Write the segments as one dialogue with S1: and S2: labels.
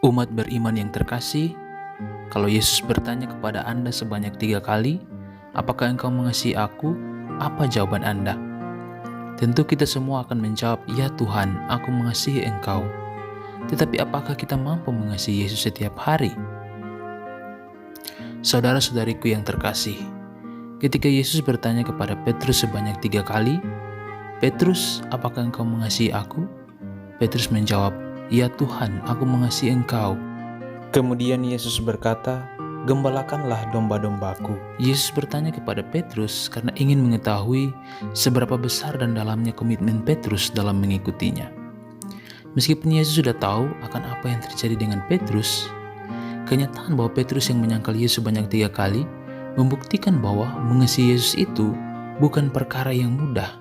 S1: Umat beriman yang terkasih, kalau Yesus bertanya kepada Anda sebanyak 3 kali, apakah engkau mengasihi aku? Apa jawaban Anda? Tentu kita semua akan menjawab, ya Tuhan, aku mengasihi engkau. Tetapi apakah kita mampu mengasihi Yesus setiap hari? Saudara-saudariku yang terkasih, ketika Yesus bertanya kepada Petrus sebanyak 3 kali, Petrus, apakah engkau mengasihi aku? Petrus menjawab, ya Tuhan, aku mengasihi engkau. Kemudian Yesus berkata, gembalakanlah domba-dombaku. Yesus bertanya kepada Petrus karena ingin mengetahui seberapa besar dan dalamnya komitmen Petrus dalam mengikutinya. Meskipun Yesus sudah tahu akan apa yang terjadi dengan Petrus, kenyataan bahwa Petrus yang menyangkal Yesus sebanyak 3 kali membuktikan bahwa mengasihi Yesus itu bukan perkara yang mudah,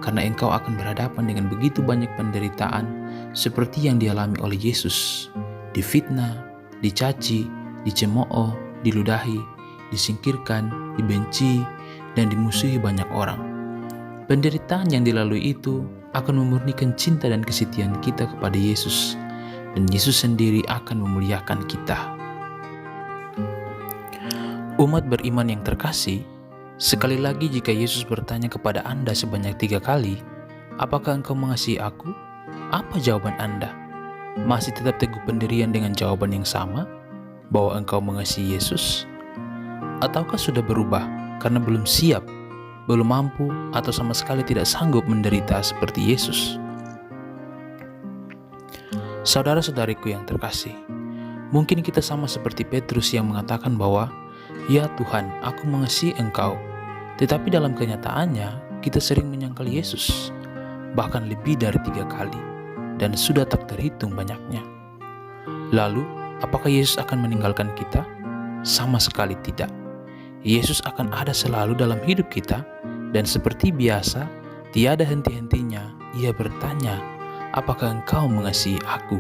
S1: karena engkau akan berhadapan dengan begitu banyak penderitaan seperti yang dialami oleh Yesus, difitnah, dicaci, dicemooh, diludahi, disingkirkan, dibenci, dan dimusuhi banyak orang. Penderitaan yang dilalui itu akan memurnikan cinta dan kesetiaan kita kepada Yesus, dan Yesus sendiri akan memuliakan kita. Umat beriman yang terkasih, sekali lagi jika Yesus bertanya kepada Anda sebanyak 3 kali, apakah engkau mengasihi aku? Apa jawaban Anda? Masih tetap teguh pendirian dengan jawaban yang sama, bahwa engkau mengasihi Yesus? Ataukah sudah berubah karena belum siap, belum mampu, atau sama sekali tidak sanggup menderita seperti Yesus? Saudara-saudariku yang terkasih, mungkin kita sama seperti Petrus yang mengatakan bahwa, ya Tuhan, aku mengasihi engkau. Tetapi dalam kenyataannya, kita sering menyangkal Yesus, bahkan lebih dari 3 kali, dan sudah tak terhitung banyaknya. Lalu, apakah Yesus akan meninggalkan kita? Sama sekali tidak. Yesus akan ada selalu dalam hidup kita, dan seperti biasa, tiada henti-hentinya Ia bertanya, apakah engkau mengasihi aku?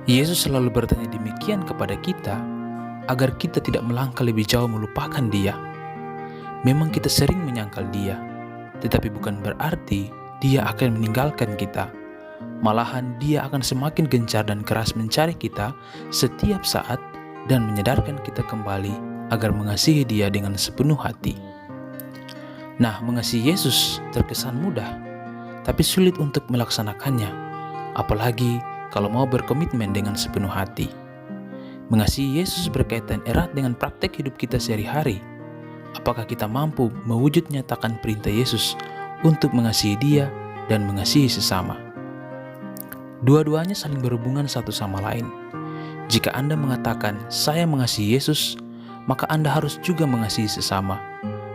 S1: Yesus selalu bertanya demikian kepada kita, agar kita tidak melangkah lebih jauh melupakan Dia. Memang kita sering menyangkal Dia, tetapi bukan berarti Dia akan meninggalkan kita. Malahan Dia akan semakin gencar dan keras mencari kita setiap saat dan menyadarkan kita kembali agar mengasihi Dia dengan sepenuh hati. Nah, mengasihi Yesus terkesan mudah, tapi sulit untuk melaksanakannya, apalagi kalau mau berkomitmen dengan sepenuh hati. Mengasihi Yesus berkaitan erat dengan praktek hidup kita sehari-hari. Apakah kita mampu mewujud nyatakan perintah Yesus untuk mengasihi Dia dan mengasihi sesama? Dua-duanya saling berhubungan satu sama lain. Jika Anda mengatakan, saya mengasihi Yesus, maka Anda harus juga mengasihi sesama.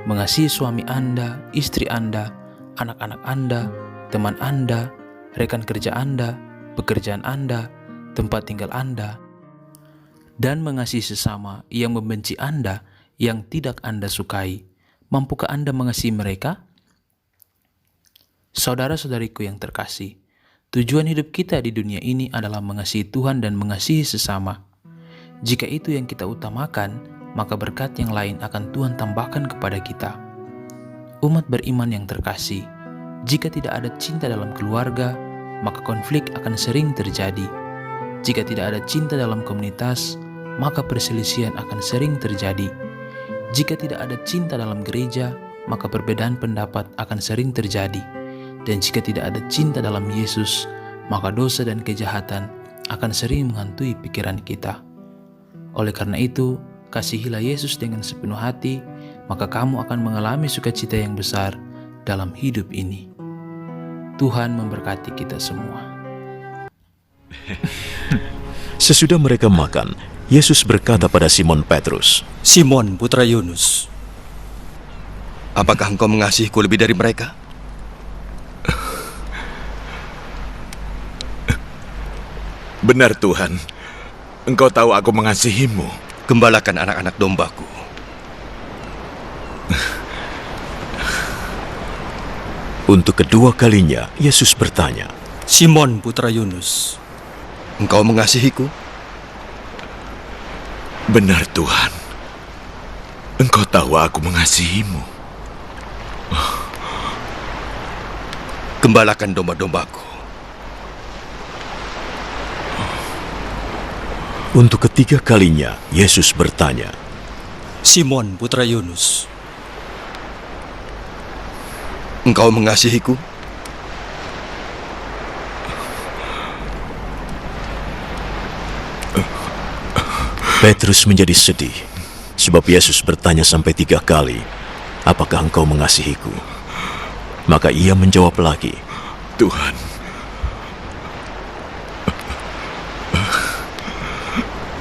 S1: Mengasihi suami Anda, istri Anda, anak-anak Anda, teman Anda, rekan kerja Anda, pekerjaan Anda, tempat tinggal Anda, dan mengasihi sesama yang membenci Anda, yang tidak Anda sukai. Mampukah Anda mengasihi mereka? Saudara-saudariku yang terkasih, tujuan hidup kita di dunia ini adalah mengasihi Tuhan dan mengasihi sesama. Jika itu yang kita utamakan, maka berkat yang lain akan Tuhan tambahkan kepada kita. Umat beriman yang terkasih, jika tidak ada cinta dalam keluarga, maka konflik akan sering terjadi. Jika tidak ada cinta dalam komunitas, maka perselisihan akan sering terjadi. Jika tidak ada cinta dalam gereja, maka perbedaan pendapat akan sering terjadi. Dan jika tidak ada cinta dalam Yesus, maka dosa dan kejahatan akan sering menghantui pikiran kita. Oleh karena itu, kasihilah Yesus dengan sepenuh hati, maka kamu akan mengalami sukacita yang besar dalam hidup ini. Tuhan memberkati kita semua.
S2: Sesudah mereka makan, Yesus berkata pada Simon Petrus,
S3: Simon, putra Yunus,
S4: apakah engkau mengasihiku lebih dari mereka?
S5: Benar Tuhan, Engkau tahu aku mengasihimu.
S4: Gembalakan anak-anak dombaku.
S2: Untuk kedua kalinya, Yesus bertanya,
S3: Simon, putra Yunus,
S4: Engkau mengasihiku?
S5: Benar Tuhan, Engkau tahu aku mengasihimu.
S4: Gembalakan domba-dombaku.
S2: Untuk ketiga kalinya, Yesus bertanya,
S3: Simon putra Yunus,
S4: engkau mengasihiku?
S2: Petrus menjadi sedih, sebab Yesus bertanya sampai 3 kali, apakah engkau mengasihiku? Maka ia menjawab lagi,
S5: Tuhan,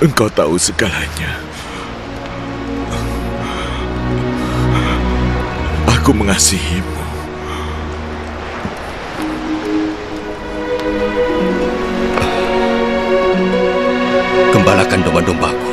S5: Engkau tahu segalanya. Aku mengasihimu.
S4: Gembalakan domba-dombaku.